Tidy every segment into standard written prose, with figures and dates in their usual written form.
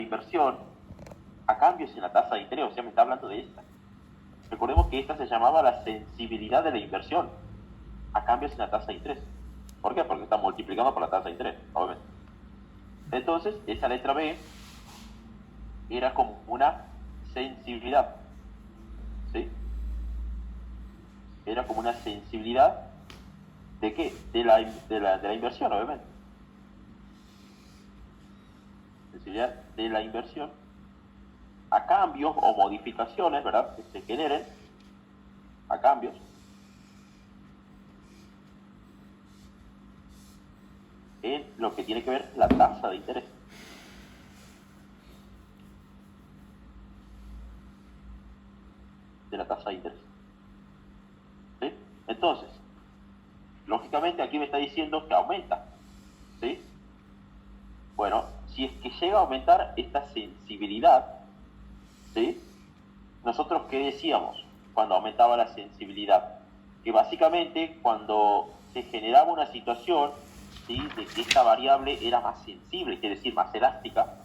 inversión a cambios en la tasa de interés, o sea, me está hablando de esta. Recordemos que esta se llamaba la sensibilidad de la inversión a cambios en la tasa de interés. ¿Por qué? Porque está multiplicado por la tasa de interés, obviamente. Entonces, esa letra B era como una sensibilidad, ¿sí? Era como una sensibilidad ¿de qué? De la inversión, obviamente. Sensibilidad de la inversión a cambios o modificaciones, ¿verdad? Que se generen a cambios en lo que tiene que ver la tasa de interés. De la tasa de interés. ¿Sí? Entonces, lógicamente aquí me está diciendo que aumenta. ¿Sí? Bueno, si es que llega a aumentar esta sensibilidad, ¿sí? Nosotros, ¿qué decíamos cuando aumentaba la sensibilidad? Que básicamente cuando se generaba una situación, ¿sí?, de que esta variable era más sensible, quiere decir más elástica,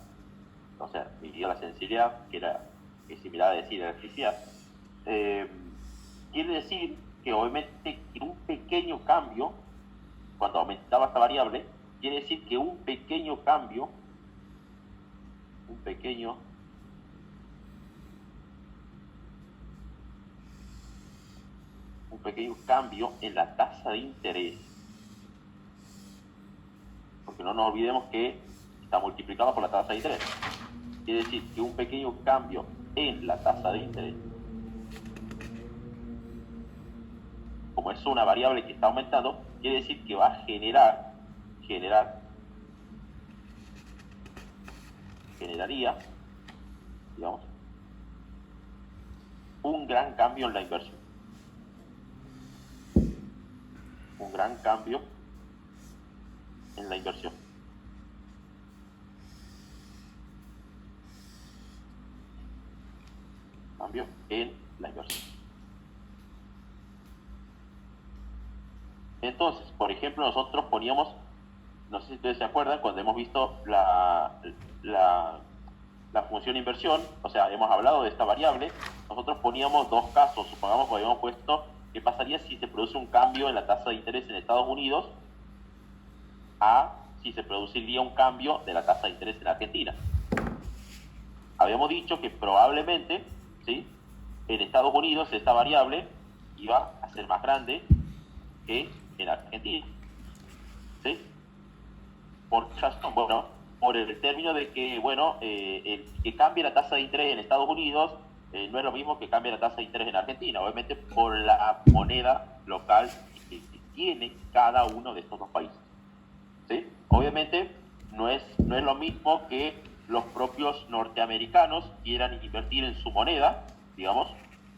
o sea, dividido la sensibilidad, que es similar a decir electricidad, quiere decir que obviamente un pequeño cambio, cuando aumentaba esta variable, quiere decir que un pequeño cambio en la tasa de interés, porque no nos olvidemos que está multiplicado por la tasa de interés. Quiere decir que un pequeño cambio en la tasa de interés, como es una variable que está aumentando, quiere decir que va a generaría, digamos, un gran cambio en la inversión. Un gran cambio en la inversión. Cambio en la inversión. Entonces, por ejemplo, nosotros poníamos, no sé si ustedes se acuerdan, cuando hemos visto la función inversión, o sea, hemos hablado de esta variable, nosotros poníamos dos casos. Supongamos que habíamos puesto qué pasaría si se produce un cambio en la tasa de interés en Estados Unidos a si se produciría un cambio de la tasa de interés en Argentina. Habíamos dicho que probablemente, ¿sí?, en Estados Unidos esta variable iba a ser más grande que en Argentina. ¿Sí? Por razón, bueno, por el término de que, bueno, que cambie la tasa de interés en Estados Unidos no es lo mismo que cambie la tasa de interés en Argentina, obviamente por la moneda local que tiene cada uno de estos dos países. ¿Sí? Obviamente no es lo mismo que los propios norteamericanos quieran invertir en su moneda, digamos,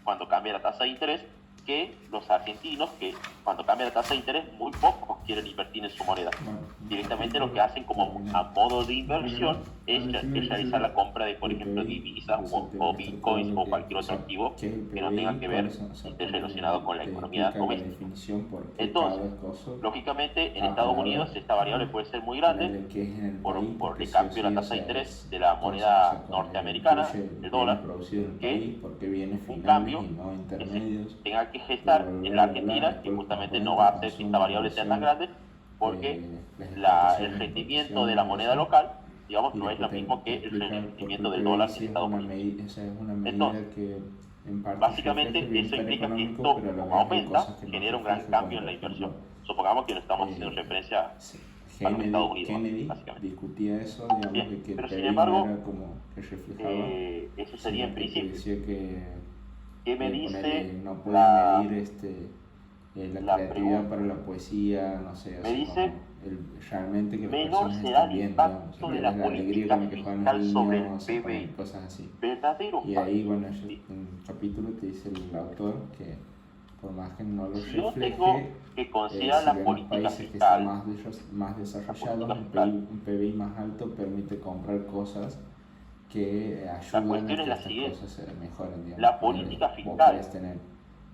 cuando cambia la tasa de interés, que los argentinos, que cuando cambia la tasa de interés, muy pocos quieren invertir en su moneda. Directamente lo que hacen como a modo de inversión es realizar la compra de, por ejemplo, divisas o bitcoins o cualquier otro activo que no tenga que ver, esté relacionado con la economía doméstica. Entonces, lógicamente, en Estados Unidos esta variable puede ser muy grande por el cambio de la tasa de interés de la moneda norteamericana, el dólar, que un cambio que se tenga que gestar en la Argentina, que justamente no va a hacer que esta variable sea tan grande, porque el rendimiento de la moneda local, digamos, no es lo mismo que el rendimiento del dólar en Estados Unidos. Entonces, básicamente eso implica que esto, como aumenta, genera un gran cambio en la inversión. Supongamos que no estamos haciendo referencia a los Estados Unidos, básicamente. Discutía eso, digamos, Bien, de que pero sin PBI embargo, no era como que reflejaba, eso sería en sino que principio. decía que ¿Qué me dice no podía medir la creatividad pregunta? para la poesía, no sé, o Me sea, dice, realmente que las menor personas será estén el viendo, digamos, impacto de la la alegría política con la que juegan los fiscal sobre el niños, o PBI. cosas así. ¿Verdadero Y falso? ahí, bueno, ¿Sí? en un capítulo te dice el autor que por más que no lo Si yo refleje, tengo que considerar si la ven los política países que están fiscal, más desarrollados, política fiscal, un PBI más alto permite comprar cosas que la ayudan a cuestión es que la estas siguiente: cosas se mejoren, digamos. la Ponele, política vos fiscal podés tener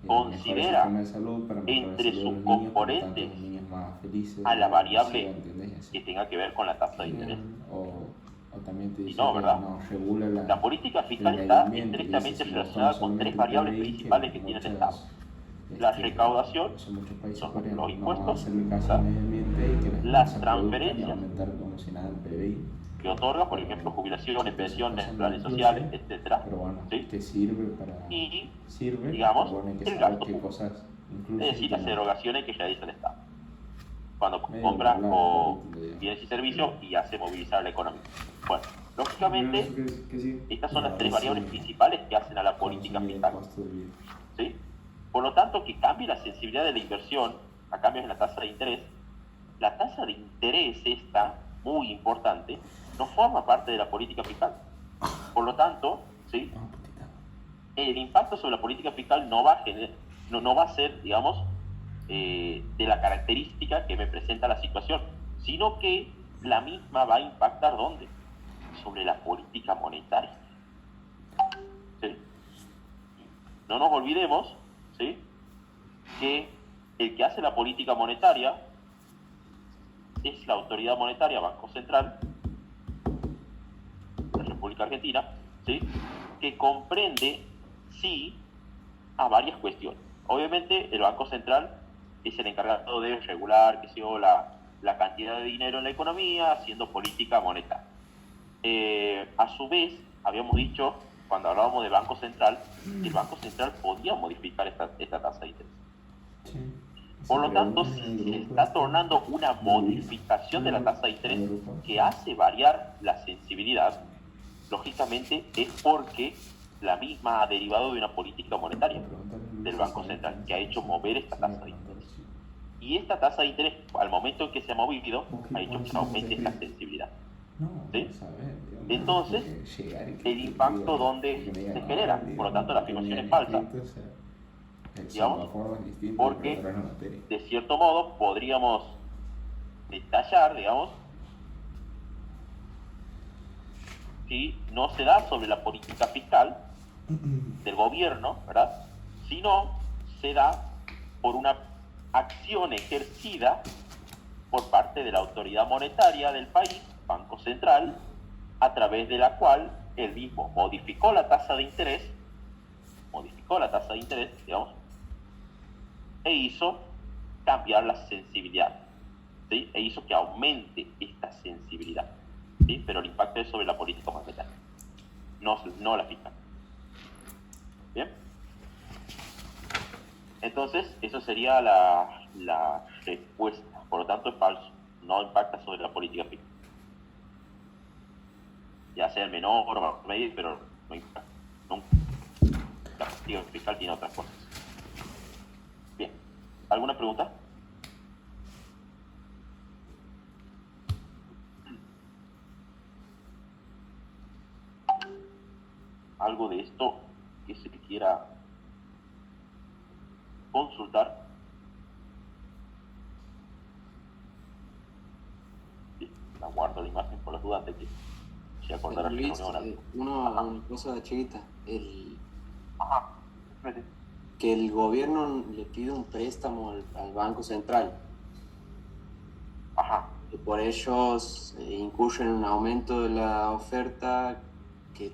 mejores considera sistemas de salud para mejorar la entre salud de sus los niños, por lo tanto componentes los niños más felices, a la no sé, variable ¿entendés? Así. que tenga que ver con la tasa de interés. O también te Y dice no, que ¿verdad? no regula La política el fiscal medio está ambiente, y dice, estrictamente si vos relacionada tomas con tres solamente el variables PBI, principales que tiene el Estado. La este, recaudación, no sé, muchos países son coreanos los no impuestos, hacerle caso al ¿verdad? medio ambiente y que las Las empresas produzcan y transferencias aumentar como si nada el PBI. que otorga, por Pero ejemplo, bueno, jubilaciones, todas esas pensiones, cosas no planes incluye, sociales, etcétera, pero bueno, ¿sí? te sirve para, Y, pero digamos, bueno, hay que el saber gasto qué público, cosas es incluye y decir, qué las no. erogaciones que realiza el Estado cuando Medio compra volátil o ahorita, digamos. bienes y servicios y hace movilizar la economía. Bueno, lógicamente, Que sí. estas Y son las ahora tres variables sí, principales que hacen a la cuando se política mide el fiscal, costo de vida. ¿sí? Por lo tanto, que cambie la sensibilidad de la inversión a cambios en la tasa de interés, la tasa de interés esta, muy importante, no forma parte de la política fiscal. Por lo tanto, ¿sí? El impacto sobre la política fiscal no va a ser, digamos, de la característica que me presenta la situación, sino que la misma va a impactar ¿dónde? Sobre la política monetaria. ¿Sí? No nos olvidemos, ¿sí?, que el que hace la política monetaria es la autoridad monetaria, Banco Central de la República Argentina, ¿sí?, que comprende, sí, a varias cuestiones. Obviamente, el Banco Central es el encargado de regular, qué sé yo, la cantidad de dinero en la economía, haciendo política monetaria. A su vez, habíamos dicho, cuando hablábamos del Banco Central, que el Banco Central podía modificar esta tasa de interés. Sí. Por lo tanto, si se está tornando una modificación de la tasa de interés que hace variar la sensibilidad, lógicamente es porque la misma ha derivado de una política monetaria del Banco Central, que ha hecho mover esta tasa de interés. Y esta tasa de interés, al momento en que se ha movido, ha hecho que aumente esta sensibilidad. ¿Sí? Entonces, el impacto donde se genera, por lo tanto la afirmación es falsa, digamos, porque de cierto modo podríamos detallar, digamos, si no se da sobre la política fiscal del gobierno, ¿verdad?, sino se da por una acción ejercida por parte de la autoridad monetaria del país, Banco Central, a través de la cual él mismo modificó la tasa de interés, digamos, e hizo cambiar la sensibilidad, ¿sí?, e hizo que aumente esta sensibilidad, ¿sí?, pero el impacto es sobre la política monetaria, no la fiscal. ¿Bien? Entonces, eso sería la respuesta. Por lo tanto, es falso. No impacta sobre la política fiscal. Ya sea el menor o mayor medio, pero no impacta. Nunca. La política fiscal tiene otras cosas. Bien. ¿Alguna pregunta? ¿Algo de esto que se quiera consultar? Sí, la guardo la imagen por las dudas de que se acordará la Luis, reunión. una cosa chiquita, Ajá. que el gobierno le pide un préstamo al Banco Central, Ajá. que por ellos incurren en un aumento de la oferta, que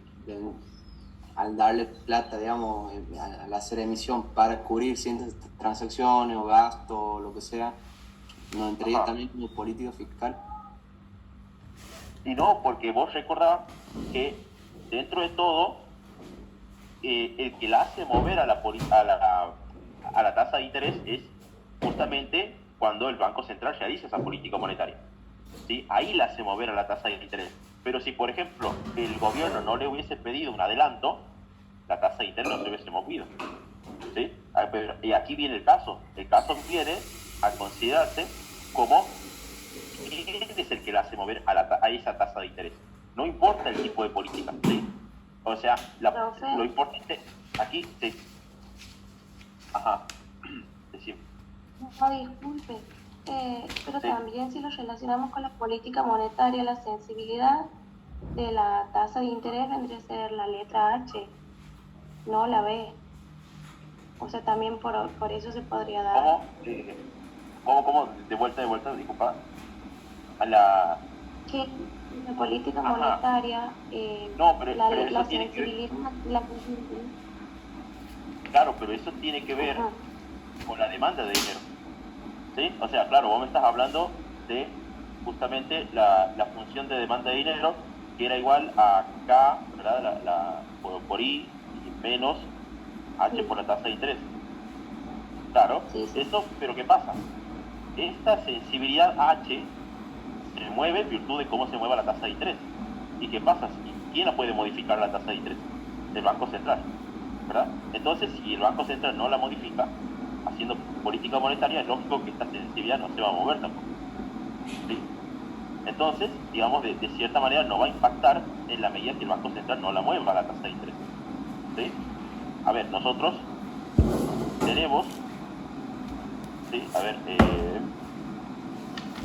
al darle plata, digamos, al hacer emisión para cubrir ciertas transacciones o gastos o lo que sea, ¿no entraría Ajá. también como política fiscal? Y no, porque vos recordás que dentro de todo, el que la hace mover a la tasa de interés es justamente cuando el Banco Central realiza esa política monetaria, ¿sí? Ahí la hace mover a la tasa de interés. Pero si, por ejemplo, el gobierno no le hubiese pedido un adelanto, la tasa de interés no se hubiese movido, ¿sí? Y aquí viene el caso. El caso viene a considerarse como quién es el que la hace mover a esa tasa de interés. No importa el tipo de política, ¿sí? O sea, lo importante aquí, sí. Ajá. Decime. No, disculpe, pero Sí. también si lo relacionamos con la política monetaria, la sensibilidad de la tasa de interés vendría a ser la letra H, no la B. O sea, también por eso se podría dar. ¿Cómo? De vuelta, disculpa. A la... Que La política Ajá. monetaria, No, pero la eso tiene que ver, sensibilidad, claro, pero eso tiene que ver ajá, con la demanda de dinero. ¿Sí? O sea, claro, vos me estás hablando de justamente la función de demanda de dinero, que era igual a K, ¿verdad? Por I menos H sí, por la tasa de interés. Claro, sí, sí. eso, pero ¿qué pasa? Esta sensibilidad H se mueve en virtud de cómo se mueva la tasa de interés. ¿Y qué pasa? ¿Quién la puede modificar la tasa de interés? El Banco Central, ¿verdad? Entonces, si el Banco Central no la modifica, haciendo política monetaria, es lógico que esta sensibilidad no se va a mover tampoco. ¿Sí? Entonces, digamos, de cierta manera no va a impactar en la medida que el Banco Central no la mueva la tasa de interés. ¿Sí? A ver, nosotros tenemos, ¿sí? A ver,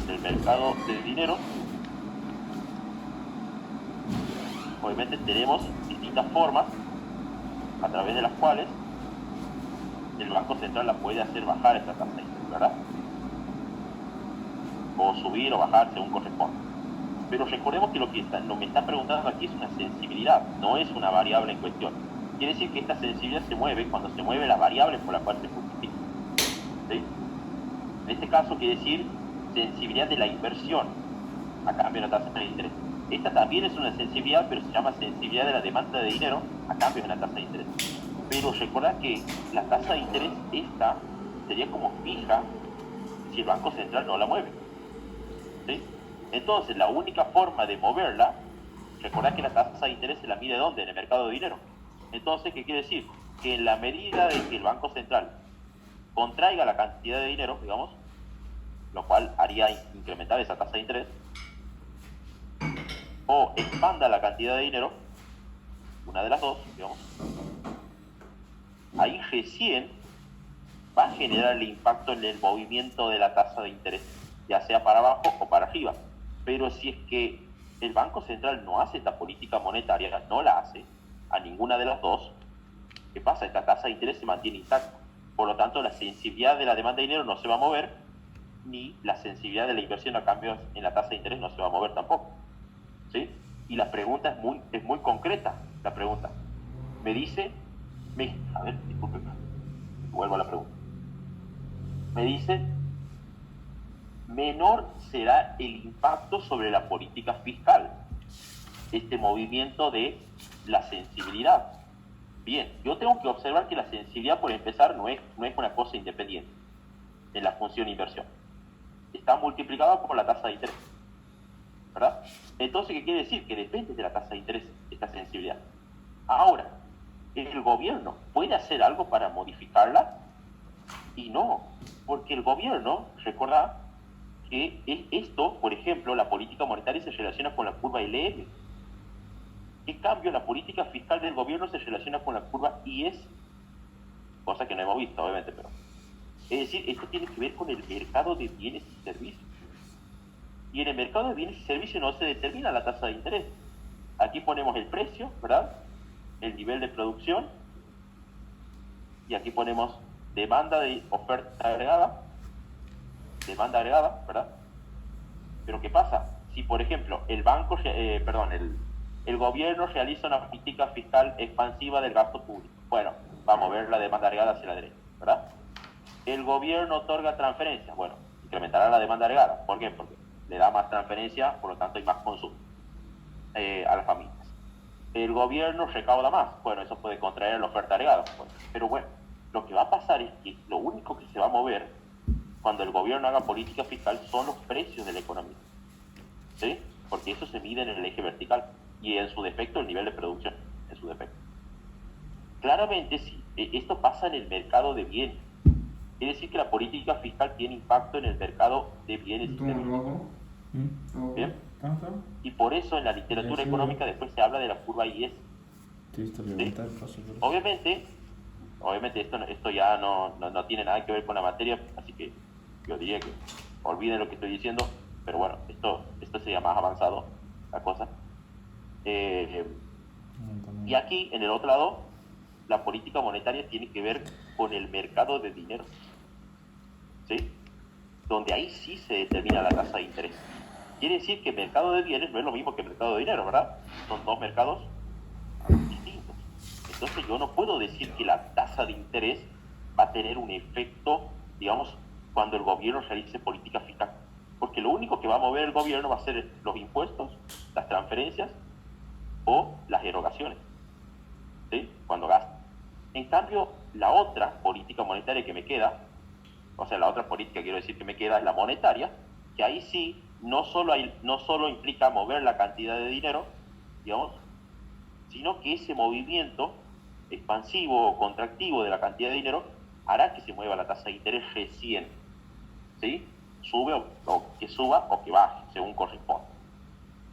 el mercado de dinero, obviamente tenemos distintas formas a través de las cuales el Banco Central la puede hacer bajar esta tasa de interés, ¿verdad? O subir o bajar según corresponde. Pero recordemos que lo que me está preguntando aquí es una sensibilidad, no es una variable en cuestión. Quiere decir que esta sensibilidad se mueve cuando se mueve la variable por la cual se justifica. ¿Sí? En este caso quiere decir sensibilidad de la inversión a cambio de la tasa de interés. Esta también es una sensibilidad, pero se llama sensibilidad de la demanda de dinero a cambio de la tasa de interés. Pero recordad que la tasa de interés esta sería como fija si el Banco Central no la mueve. ¿Sí? Entonces, la única forma de moverla, recordad que la tasa de interés se la mide ¿dónde? En el mercado de dinero. Entonces, ¿qué quiere decir? Que en la medida de que el Banco Central contraiga la cantidad de dinero, digamos, lo cual haría incrementar esa tasa de interés, o expanda la cantidad de dinero, una de las dos, digamos, ahí recién va a generar el impacto en el movimiento de la tasa de interés, ya sea para abajo o para arriba. Pero si es que el Banco Central no hace esta política monetaria, no la hace a ninguna de las dos, ¿qué pasa? Esta tasa de interés se mantiene intacta. Por lo tanto, la sensibilidad de la demanda de dinero no se va a mover, ni la sensibilidad de la inversión a cambio en la tasa de interés no se va a mover tampoco. ¿Sí? Y la pregunta es muy concreta, la pregunta. Me dice, a ver, disculpe, vuelvo a la pregunta. Me dice, menor será el impacto sobre la política fiscal, este movimiento de la sensibilidad. Bien, yo tengo que observar que la sensibilidad, por empezar, no es una cosa independiente en la función inversión. Está multiplicada por la tasa de interés, ¿verdad? Entonces, ¿qué quiere decir? Que depende de la tasa de interés esta sensibilidad. Ahora, ¿el gobierno puede hacer algo para modificarla? Y no, porque el gobierno, recordad que esto, por ejemplo, la política monetaria se relaciona con la curva LM. En cambio, la política fiscal del gobierno se relaciona con la curva IS, cosa que no hemos visto, obviamente, pero... Es decir, esto tiene que ver con el mercado de bienes y servicios. Y en el mercado de bienes y servicios no se determina la tasa de interés. Aquí ponemos el precio, ¿verdad? El nivel de producción. Y aquí ponemos demanda de oferta agregada. Demanda agregada, ¿verdad? Pero ¿qué pasa? Si, por ejemplo, el gobierno realiza una política fiscal expansiva del gasto público. Bueno, vamos a ver la demanda agregada hacia la derecha, ¿verdad? El gobierno otorga transferencias. Bueno, incrementará la demanda agregada. ¿Por qué? Porque le da más transferencia, por lo tanto hay más consumo a las familias. El gobierno recauda más. Bueno, eso puede contraer la oferta agregada. Bueno, pero bueno, lo que va a pasar es que lo único que se va a mover cuando el gobierno haga política fiscal son los precios de la economía. ¿Sí? Porque eso se mide en el eje vertical y en su defecto el nivel de producción, en su defecto. Claramente, si esto pasa en el mercado de bienes, quiere decir que la política fiscal tiene impacto en el mercado de bienes y servicios. ¿Bien? Y por eso en la literatura económica después se habla de la curva IS. ¿Sí? Obviamente esto ya no tiene nada que ver con la materia, así que yo diría que olviden lo que estoy diciendo, pero bueno, esto sería más avanzado la cosa. Y aquí, en el otro lado, la política monetaria tiene que ver con el mercado de dinero, ¿sí? Donde ahí sí se determina la tasa de interés. Quiere decir que el mercado de bienes no es lo mismo que el mercado de dinero, ¿verdad? Son dos mercados distintos. Entonces yo no puedo decir que la tasa de interés va a tener un efecto, digamos, cuando el gobierno realice política fiscal. Porque lo único que va a mover el gobierno va a ser los impuestos, las transferencias o las erogaciones, ¿sí? Cuando gasta. En cambio, la otra política monetaria que me queda, o sea, la otra política quiero decir que me queda es la monetaria, que ahí sí no solo implica mover la cantidad de dinero, digamos, sino que ese movimiento expansivo o contractivo de la cantidad de dinero hará que se mueva la tasa de interés recién, ¿sí? Sube o que suba o que baje, según corresponda.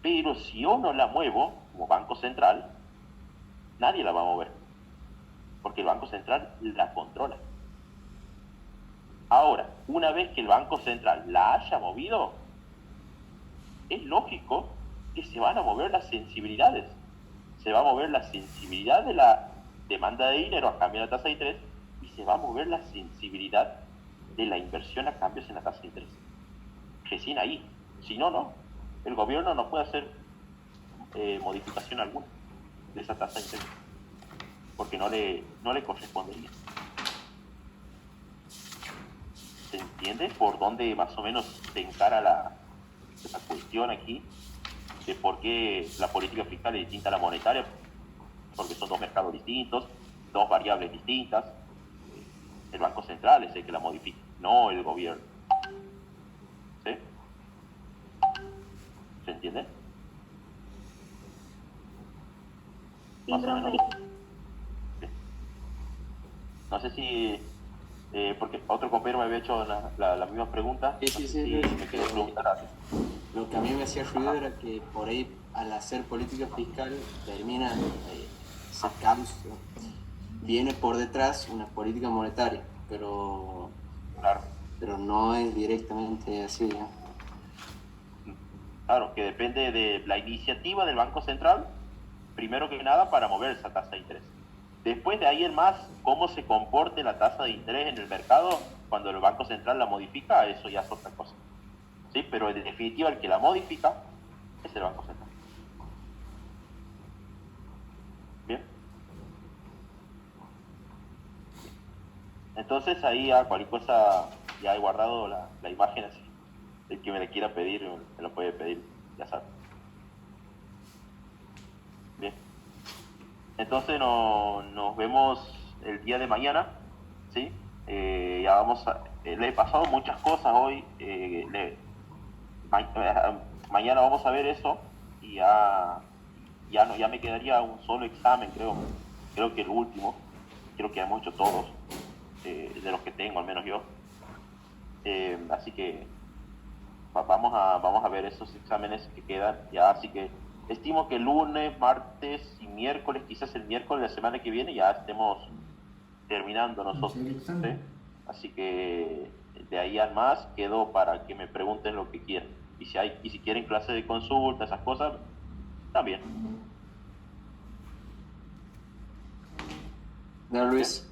Pero si yo no la muevo como Banco Central, nadie la va a mover, porque el Banco Central la controla. Ahora, una vez que el Banco Central la haya movido, es lógico que se van a mover las sensibilidades. Se va a mover la sensibilidad de la demanda de dinero a cambio de la tasa de interés y se va a mover la sensibilidad de la inversión a cambios en la tasa de interés. Recién ahí. Si no, no. El gobierno no puede hacer modificación alguna de esa tasa de interés porque no le correspondería. ¿Se entiende por dónde más o menos se encara la cuestión aquí de por qué la política fiscal es distinta a la monetaria? Porque son dos mercados distintos, dos variables distintas. El Banco Central es el que la modifica, no el gobierno. ¿Sí? ¿Se entiende? Sí, Más o profe. menos. Sí. No sé si porque otro compañero me había hecho la misma pregunta. Sí, No sé sí, si me quería preguntar algo. Lo que a mí me hacía ruido era que por ahí, al hacer política fiscal, terminan sacando, viene por detrás una política monetaria, pero Claro. no es directamente así, ¿no? Claro, que depende de la iniciativa del Banco Central, primero que nada, para mover esa tasa de interés. Después de ahí en más, cómo se comporte la tasa de interés en el mercado cuando el Banco Central la modifica, eso ya es otra cosa. ¿Sí? Pero en definitiva el que la modifica es el Banco Central. ¿Bien? Entonces ahí a cualquier cosa ya he guardado la imagen así. El que me la quiera pedir, me lo puede pedir, ya sabe. Bien. Entonces nos vemos el día de mañana, ¿sí? Ya vamos le he pasado muchas cosas hoy, mañana vamos a ver eso y ya me quedaría un solo examen, creo que el último, creo que hemos hecho todos, de los que tengo, al menos yo. Así que vamos a ver esos exámenes que quedan ya, así que estimo que lunes, martes y miércoles, quizás el miércoles de la semana que viene ya estemos terminando nosotros, ¿sí? Así que de ahí al más quedo para que me pregunten lo que quieran, y si quieren clase de consulta, esas cosas, también. Luis.